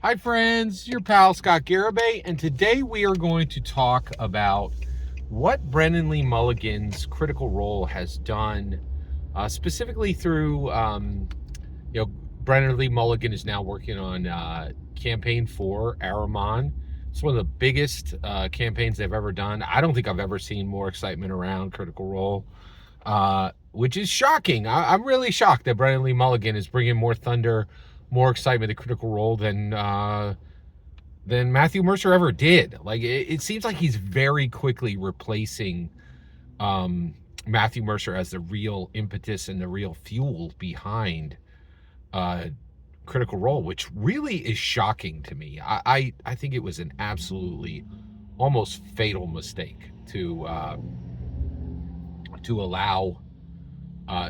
Hi friends, your pal Scott Garibay, and today we are going to talk about what Brennan Lee Mulligan's Critical Role has done, specifically through, Brennan Lee Mulligan is now working on campaign for Araman. It's one of the biggest campaigns they've ever done. I don't think I've ever seen more excitement around Critical Role, which is shocking. I'm really shocked that Brennan Lee Mulligan is bringing more thunder, more excitement to Critical Role than Matthew Mercer ever did. Like it seems like he's very quickly replacing Matthew Mercer as the real impetus and the real fuel behind Critical Role, which really is shocking to me. I think it was an absolutely almost fatal mistake to allow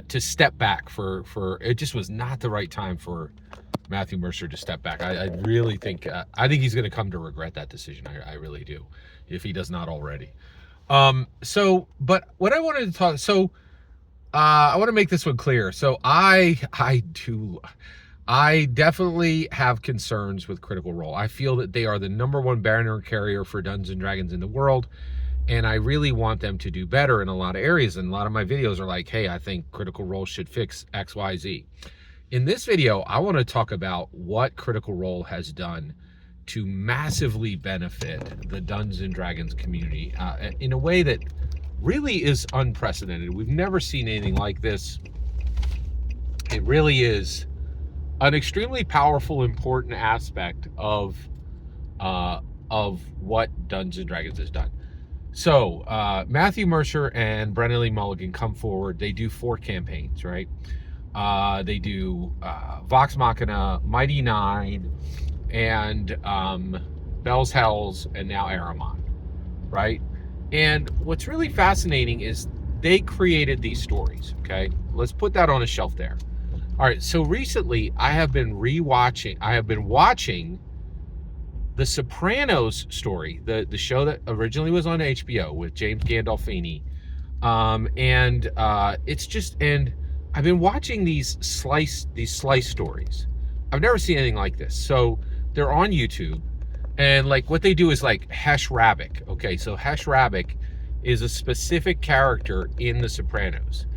to step back for it. Just was not the right time for Matthew Mercer to step back. I really think he's going to come to regret that decision. I really do, if he does not already. But what I wanted to talk, I want to make this one clear. So I definitely have concerns with Critical Role. I feel that they are the #1 banner carrier for Dungeons and Dragons in the world, and I really want them to do better in a lot of areas. And a lot of my videos are like, hey, I think Critical Role should fix X, Y, Z. In this video, I want to talk about what Critical Role has done to massively benefit the Dungeons and Dragons community in a way that really is unprecedented. We've never seen anything like this. It really is an extremely powerful, important aspect of what Dungeons and Dragons has done. So Matthew Mercer and Brennan Lee Mulligan come forward. They do 4 campaigns, right? They do Vox Machina, Mighty Nine, and Bell's Hells, and now Araman, right? And what's really fascinating is they created these stories, okay? Let's put that on a shelf there. All right, so recently I have been watching the Sopranos story, the show that originally was on HBO with James Gandolfini. And I've been watching these slice stories. I've never seen anything like this. So they're on YouTube, and like what they do is like Hesh Rabick. Okay, so Hesh Rabick is a specific character in the Sopranos.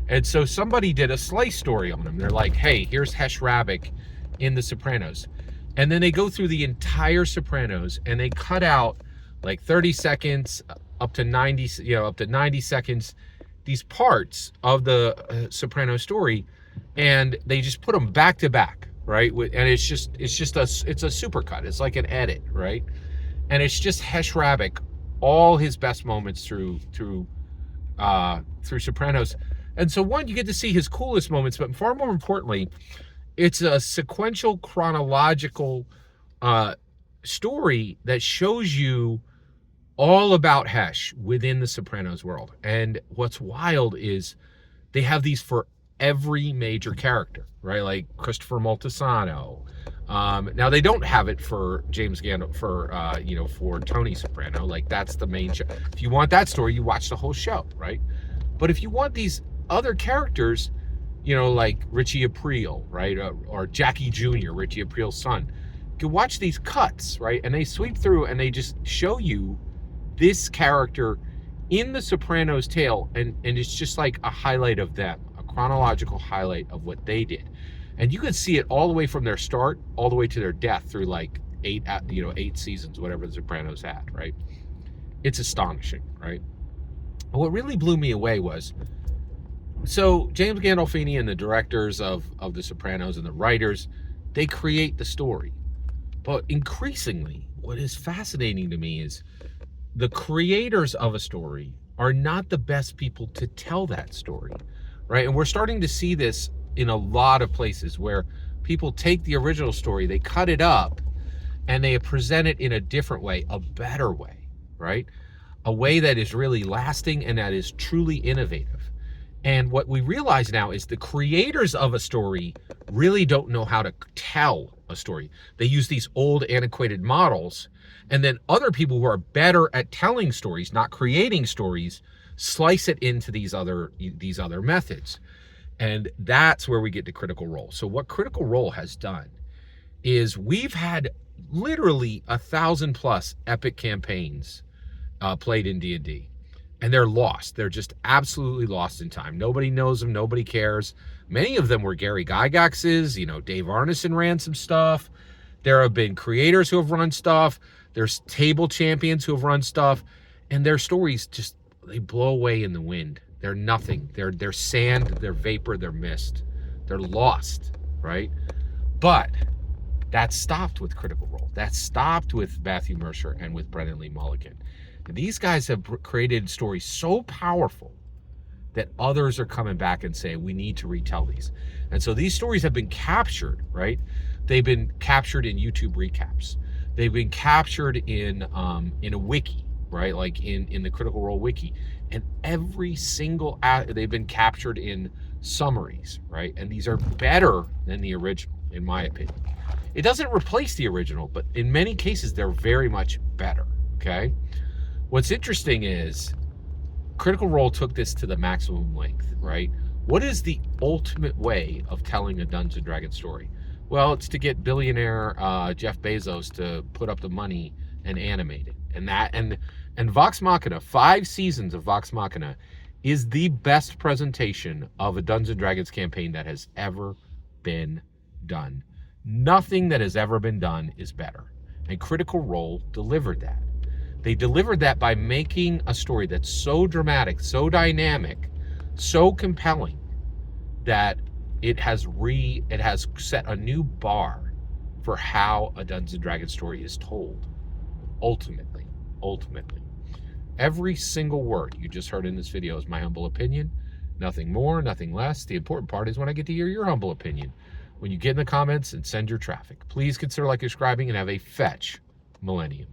And so somebody did a slice story on him. They're like, hey, here's Hesh Rabick in the Sopranos. And then they go through the entire Sopranos and they cut out like 30 seconds up to 90 seconds, these parts of the Soprano story, and they just put them back to back, right? And it's a supercut. It's like an edit, right? And it's just Hesh Rabick, all his best moments through Sopranos. And so you get to see his coolest moments, but far more importantly, it's a sequential chronological story that shows you all about Hesh within the Sopranos world. And what's wild is they have these for every major character, right? Like Christopher Moltisano. Now they don't have it for James Gandolfini, for Tony Soprano. Like that's the main show. If you want that story, you watch the whole show, right? But if you want these other characters, like Richie Aprile, right? Or Jackie Jr., Richie Aprile's son, you can watch these cuts, right? And they sweep through and they just show you this character in the Sopranos tale, and it's just like a highlight of them, a chronological highlight of what they did. And you can see it all the way from their start all the way to their death through like 8 seasons, whatever the Sopranos had, right? It's astonishing, right? What really blew me away was, so James Gandolfini and the directors of The Sopranos and the writers, they create the story. But increasingly, what is fascinating to me is the creators of a story are not the best people to tell that story, right? And we're starting to see this in a lot of places where people take the original story, they cut it up, and they present it in a different way, a better way, right? A way that is really lasting and that is truly innovative. And what we realize now is the creators of a story really don't know how to tell a story. They use these old antiquated models, and then other people who are better at telling stories, not creating stories, slice it into these other methods. And that's where we get to Critical Role. So what Critical Role has done is we've had literally 1,000+ epic campaigns played in D&D, and they're lost. They're just absolutely lost in time. Nobody knows them. Nobody cares. Many of them were Gary Gygax's. Dave Arneson ran some stuff. There have been creators who have run stuff. There's table champions who have run stuff, and their stories just, they blow away in the wind. They're nothing. They're sand. They're vapor. They're mist. They're lost, right? But that stopped with Critical Role. That stopped with Matthew Mercer and with Brennan Lee Mulligan. And these guys have created stories so powerful that others are coming back and saying, we need to retell these. And so these stories have been captured, right? They've been captured in YouTube recaps. They've been captured in a wiki, right? Like in the Critical Role wiki. And every single, they've been captured in summaries, right? And these are better than the original, in my opinion. It doesn't replace the original, but in many cases, they're very much better, okay? What's interesting is Critical Role took this to the maximum length, right? What is the ultimate way of telling a Dungeons & Dragons story? Well, it's to get billionaire Jeff Bezos to put up the money and animate it. And Vox Machina, 5 seasons of Vox Machina, is the best presentation of a Dungeons & Dragons campaign that has ever been done. Nothing that has ever been done is better. And Critical Role delivered that. They delivered that by making a story that's so dramatic, so dynamic, so compelling that it has set a new bar for how a Dungeons & Dragons story is told. Ultimately. Every single word you just heard in this video is my humble opinion. Nothing more, nothing less. The important part is when I get to hear your humble opinion. When you get in the comments and send your traffic. Please consider subscribing and have a fetch millennium.